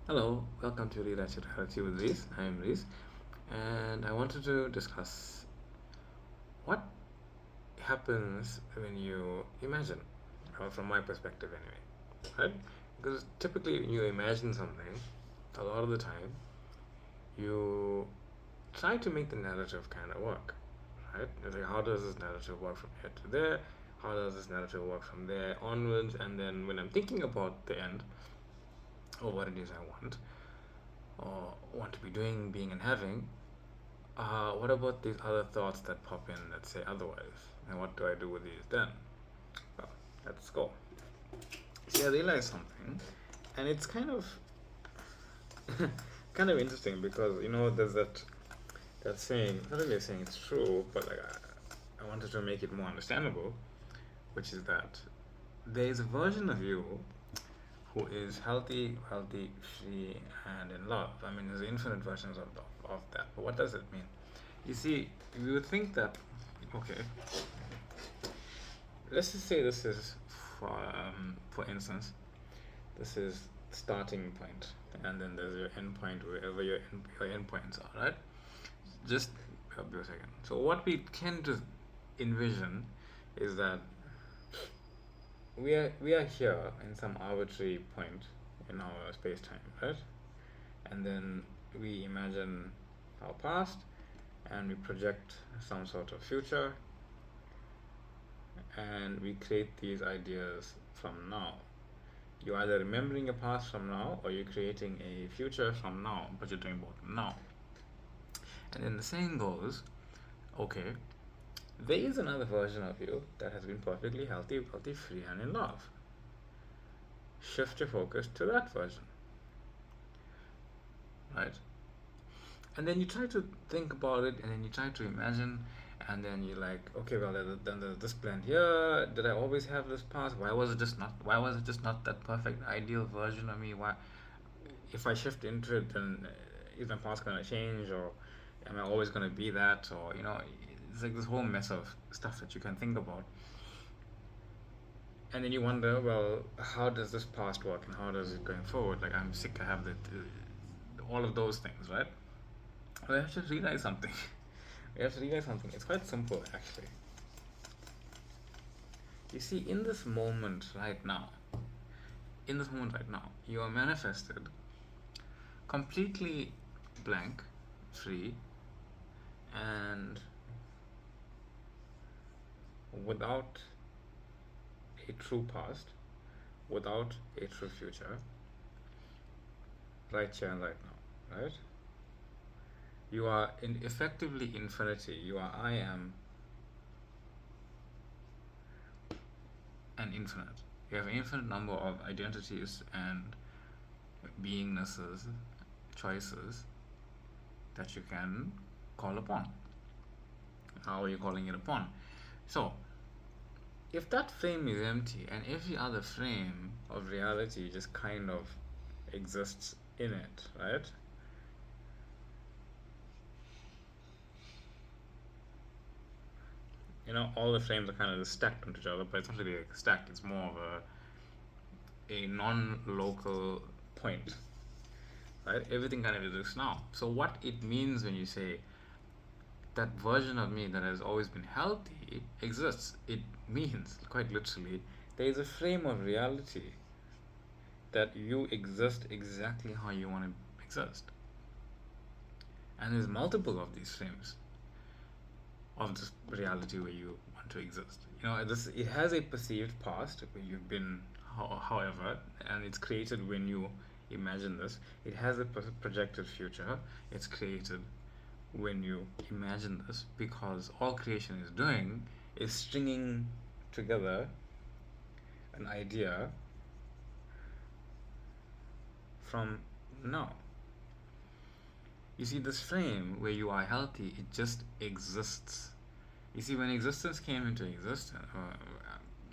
Hello, welcome to Rewrite Your Reality with Reese. I am Reese, and I wanted to discuss what happens when you imagine, from my perspective anyway, right? Because typically when you imagine something, a lot of the time, you try to make the narrative kind of work, right? It's like, how does this narrative work from here to there? How does this narrative work from there onwards? And then when I'm thinking about the end, or what it is I want, or want to be doing, being, and having, what about these other thoughts that pop in that say otherwise? And what do I do with these then? Well, let's go. See, I realized something, and it's kind of interesting because there's that saying. Not really a saying; it's true, but like I wanted to make it more understandable, which is that there is a version of you who is healthy, wealthy, free, and in love. I mean, there's infinite versions of that. But what does it mean? You see, we would think that, okay, let's just say this is, for instance, this is starting point, and then there's your end point wherever your end points are, right? Just help me a second. So what we tend to envision is that we are here in some arbitrary point in our space time, right? And then we imagine our past and we project some sort of future and we create these ideas from now. You're either remembering your past from now or you're creating a future from now, but you're doing both now. And then the saying goes, okay, there is another version of you that has been perfectly healthy, wealthy, free, and in love. Shift your focus to that version, right? And then you try to think about it, and then you try to imagine, and then you're like, okay, well, then there's this plan here. Did I always have this past? Why was it just not that perfect, ideal version of me? Why, if I shift into it, then is my past gonna change, or am I always gonna be that, or it's like this whole mess of stuff that you can think about, and then you wonder, well, how does this past work, and how does it going forward? Like, I'm sick. I have all of those things, right? Well, I have to realize something. We have to realize something. It's quite simple, actually. You see, in this moment right now, you are manifested completely blank, free, and without a true past, without a true future, right here and right now, right? You are in effectively infinity. You are I am an infinite. You have an infinite number of identities and beingnesses, choices that you can call upon. How are you calling it upon? So, if that frame is empty and every other frame of reality just kind of exists in it, right? All the frames are kind of just stacked onto each other, but it's not really like stacked, it's more of a non local point, right? Everything kind of exists now. So, what it means when you say that version of me that has always been healthy exists, it means quite literally there is a frame of reality that you exist exactly how you want to exist, and there's multiple of these frames of this reality where you want to exist. This it has a perceived past where you've been, however, and it's created when you imagine this. It has a projected future. It's created when you imagine this, because all creation is doing is stringing together an idea from now. You see, this frame where you are healthy, it just exists. You see, when existence came into existence,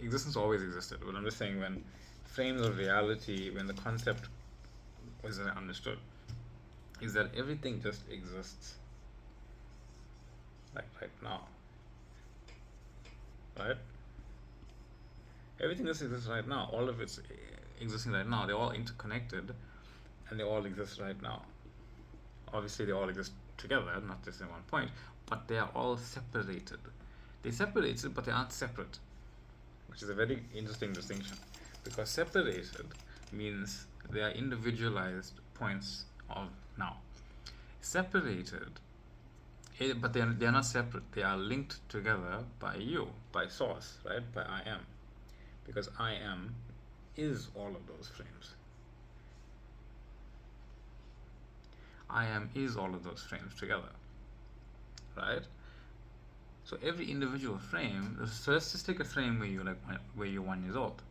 existence always existed, but I'm just saying when frames of reality, when the concept was understood, is that everything just exists, like right now, right? Everything just exists right now. All of it's existing right now. They're all interconnected, and they all exist right now. Obviously, they all exist together, not just in one point, but they are all separated. They separated, but they aren't separate, which is a very interesting distinction, because separated means they are individualized points of now. Separated, but they're not separate. They are linked together by you, by source, right? By I am, because I am is all of those frames. I am is all of those frames together, right? So every individual frame. So let's just take a frame where you're 1 years old,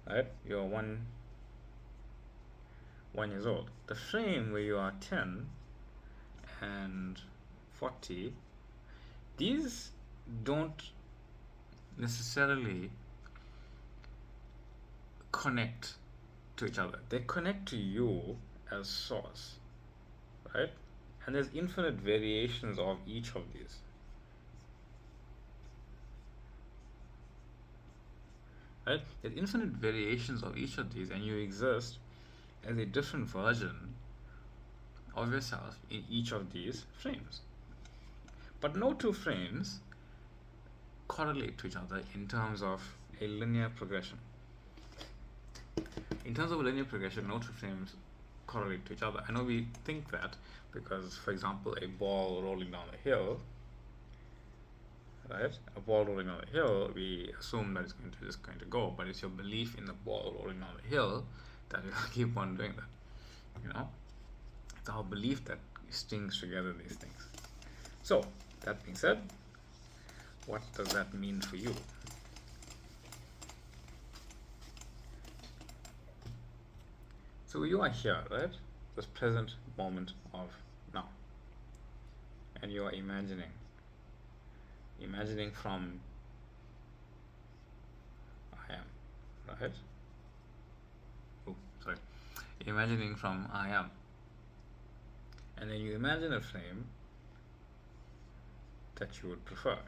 right? You're one years old. The frame where you are 10 and 40, these don't necessarily connect to each other. They connect to you as source, right? And there's infinite variations of each of these. Right? There's infinite variations of each of these, and you exist as a different version of yourself in each of these frames. But no two frames correlate to each other in terms of a linear progression. In terms of a linear progression, no two frames correlate to each other. I know we think that because, for example, a ball rolling down the hill, right? A ball rolling down the hill, we assume that it's just going to go, but it's your belief in the ball rolling down the hill that will keep on doing that. You know, it's our belief that strings together these things. So that being said, what does that mean for you? So you are here, right? This present moment of now, and you are imagining from I am, right? Oh, sorry. Imagining from I am. And then you imagine a frame that you would prefer.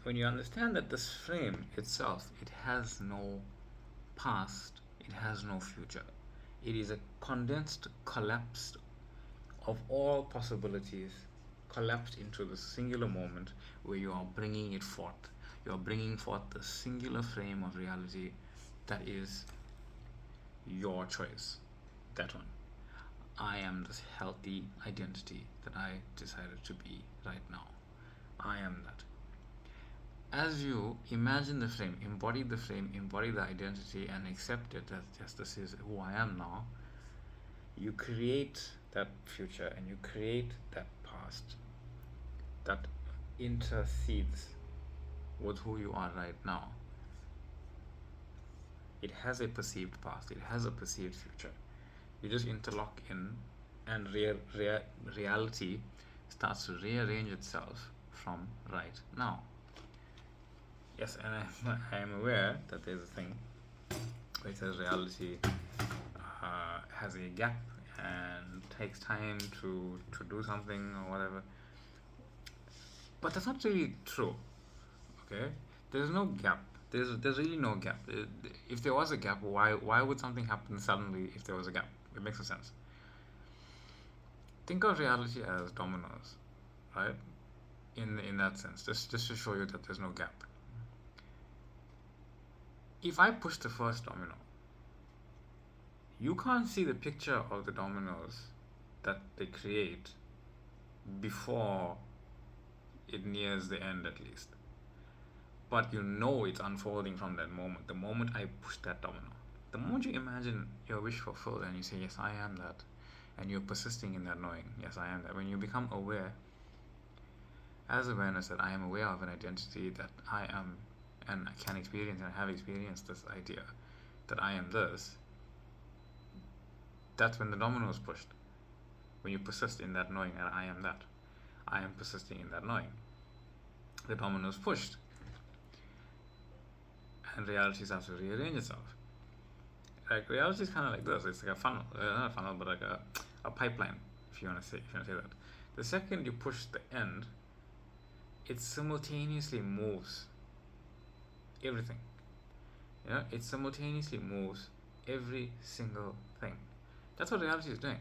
When you understand that this frame itself, it has no past, it has no future. It is a condensed, collapsed of all possibilities, collapsed into the singular moment where you are bringing it forth. You are bringing forth the singular frame of reality that is your choice. That one. I am this healthy identity that I decided to be right now. I am that. As you imagine the frame, embody the identity, and accept it as just this is who I am now, you create that future and you create that past that intercedes with who you are right now. It has a perceived past, it has a perceived future. You just interlock in, and reality starts to rearrange itself from right now. Yes, and I am aware that there's a thing where it says reality has a gap and takes time to do something or whatever. But that's not really true. Okay? There's no gap. There's really no gap. If there was a gap, why would something happen suddenly if there was a gap? It makes no sense. Think of reality as dominoes, right? In that sense, just to show you that there's no gap. If I push the first domino, you can't see the picture of the dominoes that they create before it nears the end, at least. But you know it's unfolding from that moment, the moment I push that domino. The moment you imagine your wish fulfilled and you say, yes, I am that, and you're persisting in that knowing, yes, I am that, when you become aware, as awareness that I am aware of an identity that I am, and I can experience and I have experienced this idea that I am this, that's when the domino is pushed. When you persist in that knowing that I am that, I am persisting in that knowing, the domino is pushed, and reality starts to rearrange itself. Like reality is kind of like this. It's like a funnel, not a funnel, but like a pipeline, if you want to say that. The second you push the end, it simultaneously moves everything. It simultaneously moves every single thing. That's what reality is doing.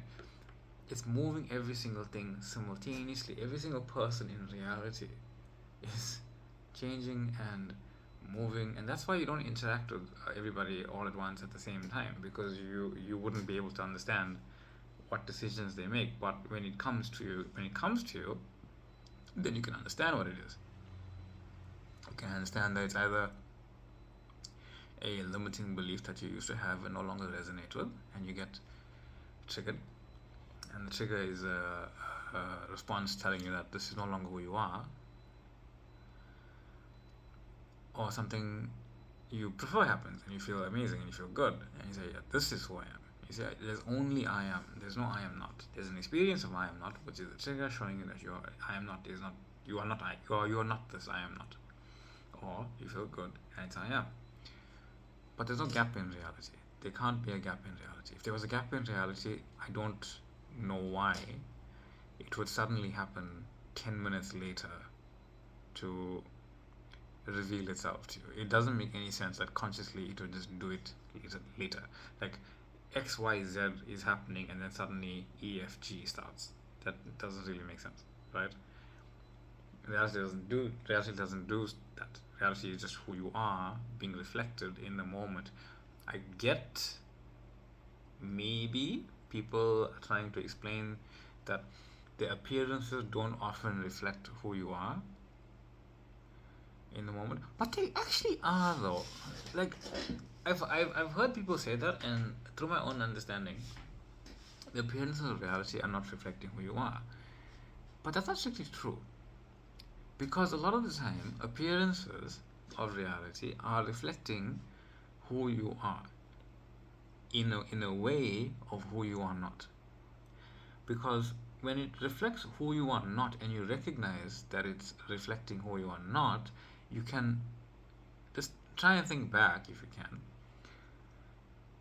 It's moving every single thing simultaneously. Every single person in reality is changing and moving, and that's why you don't interact with everybody all at once at the same time, because you wouldn't be able to understand what decisions they make. But when it comes to you, then you can understand what it is. You can understand that it's either a limiting belief that you used to have and no longer resonate with, and you get triggered, and the trigger is a response telling you that this is no longer who you are, or something you prefer happens and you feel amazing and you feel good, and you say, yeah, this is who I am. You say, there's only I am, there's no I am not. There's an experience of I am not, which is a trigger showing you that your I am not is not, you are not I, you are not this I am not. Or you feel good and it's I am. But there's no gap in reality. There can't be a gap in reality. If there was a gap in reality, I don't know why it would suddenly happen 10 minutes later to reveal itself to you. It doesn't make any sense that consciously it would just do it later. Like XYZ is happening and then suddenly EFG starts. That doesn't really make sense, right? Reality doesn't do that. Reality is just who you are being reflected in the moment. I get maybe people are trying to explain that the appearances don't often reflect who you are in the moment, but they actually are though. Like I've heard people say that, and through my own understanding, the appearances of reality are not reflecting who you are. But that's not strictly true, because a lot of the time appearances of reality are reflecting who you are in a way of who you are not. Because when it reflects who you are not and you recognize that it's reflecting who you are not, you can just try and think back, if you can,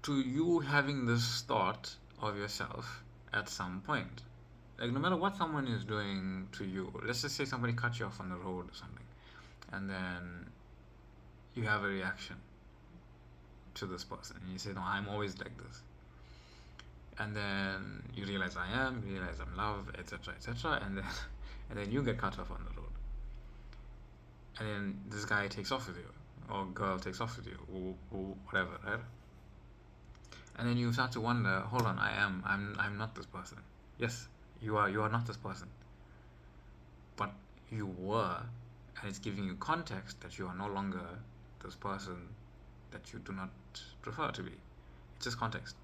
to you having this thought of yourself at some point. Like, no matter what someone is doing to you, let's just say somebody cut you off on the road or something, and then you have a reaction to this person, and you say, no, I'm always like this. And then you realize you realize I'm love, etc., and then you get cut off on the road, and then this guy takes off with you, or girl takes off with you, or whatever, right? And then you start to wonder, hold on, I'm not this person. Yes, you are not this person, but you were, and it's giving you context that you are no longer this person that you do not prefer to be. It's just context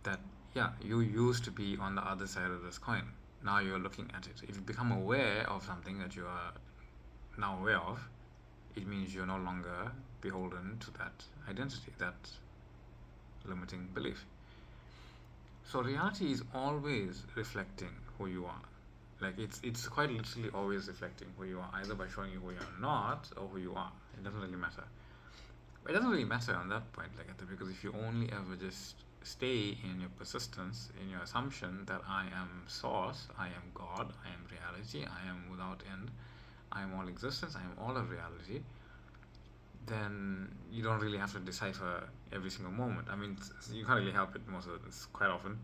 that, yeah, you used to be on the other side of this coin. Now you're looking at it. If you become aware of something that you are now aware of, it means you're no longer beholden to that identity, that limiting belief. So reality is always reflecting who you are. Like, it's quite literally always reflecting who you are, either by showing you who you are not or who you are. It doesn't really matter. It doesn't really matter on that point, because if you only ever just stay in your persistence, in your assumption that I am source, I am God, I am reality, I am without end, I am all existence, I am all of reality, then you don't really have to decipher every single moment. I mean, you can't really help it most of it. It's quite often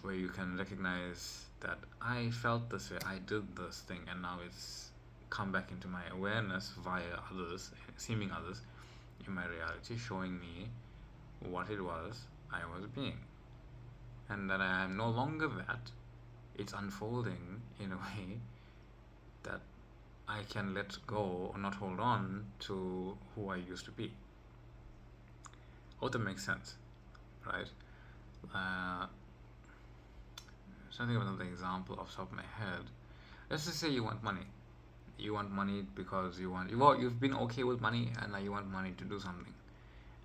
where you can recognize that I felt this way, I did this thing, and now it's come back into my awareness via others, seeming others, in my reality, showing me what it was I was being. And that I am no longer that. It's unfolding in a way that I can let go or not hold on to who I used to be. Hope that makes sense, right? Something about another example off the top of my head. Let's just say you want money. You want money because you've been okay with money, and now you want money to do something.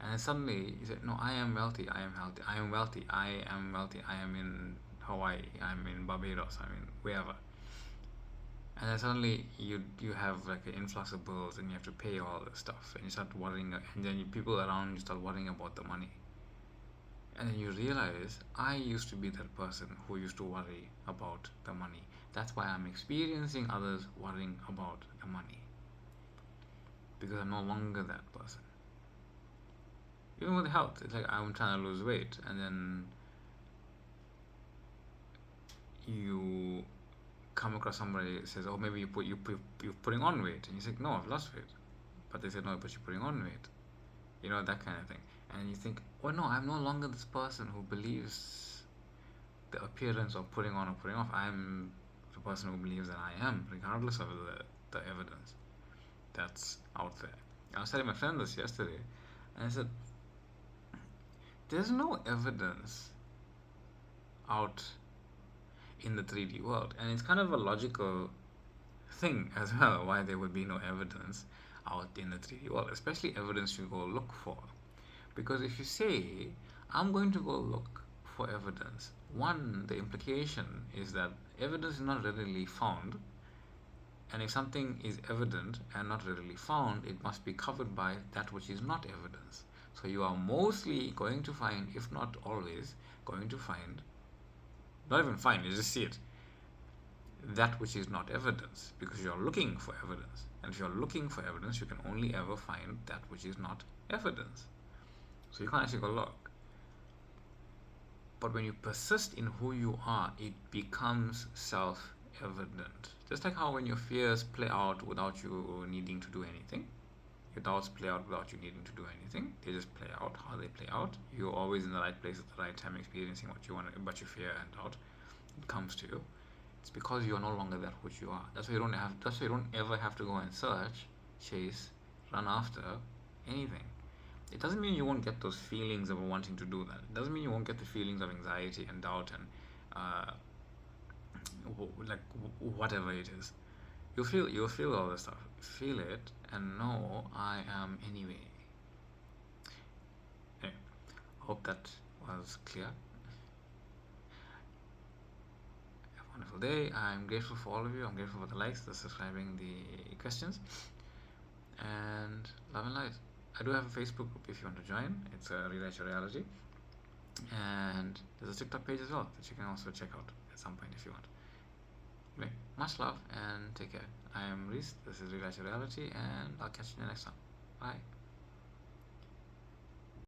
And then suddenly you say, no, I am wealthy, I am healthy, I am wealthy, I am wealthy, I am in Hawaii, I'm in Barbados, I'm in wherever. And then suddenly you have like an influx of bills, and you have to pay all this stuff, and you start worrying, and then people around you start worrying about the money. And then you realize, I used to be that person who used to worry about the money. That's why I'm experiencing others worrying about the money, because I'm no longer that person. Even with health, it's like I'm trying to lose weight, and then you come across somebody that says, "Oh, maybe you're putting on weight," and you say, "No, I've lost weight," but they say, "No, but you're putting on weight." That kind of thing. And you think, "Oh no, I'm no longer this person who believes the appearance of putting on or putting off. I'm the person who believes that I am, regardless of the evidence that's out there." I was telling my friend this yesterday, and I said, "There's no evidence out in the 3D world," and it's kind of a logical thing as well why there would be no evidence out in the 3D world, especially evidence you go look for. Because if you say, "I'm going to go look for evidence," one, the implication is that evidence is not readily found, and if something is evident and not readily found, it must be covered by that which is not evidence. So you are mostly going to find, if not always, going to find, not even find, you just see it, that which is not evidence, because you're looking for evidence. And if you're looking for evidence, you can only ever find that which is not evidence. So you can't actually go look. But when you persist in who you are, it becomes self-evident. Just like how when your fears play out without you needing to do anything, your doubts play out without you needing to do anything. They just play out how they play out. You're always in the right place at the right time, experiencing what you want, but your fear and doubt, it comes to you. It's because you are no longer that which you are. That's why you don't have. That's why you don't ever have to go and search, chase, run after anything. It doesn't mean you won't get those feelings of wanting to do that. It doesn't mean you won't get the feelings of anxiety and doubt and uh, whatever it is. You'll feel all this stuff. Feel it and know I am anyway. Anyway, hope that was clear. Have a wonderful day. I'm grateful for all of you. I'm grateful for the likes, the subscribing, the questions, and love and light. I do have a Facebook group if you want to join. It's a Realize Your Reality. And there's a TikTok page as well that you can also check out at some point if you want. Anyway, much love and take care. I am Reese. This is Realize Your Reality, and I'll catch you in the next one. Bye.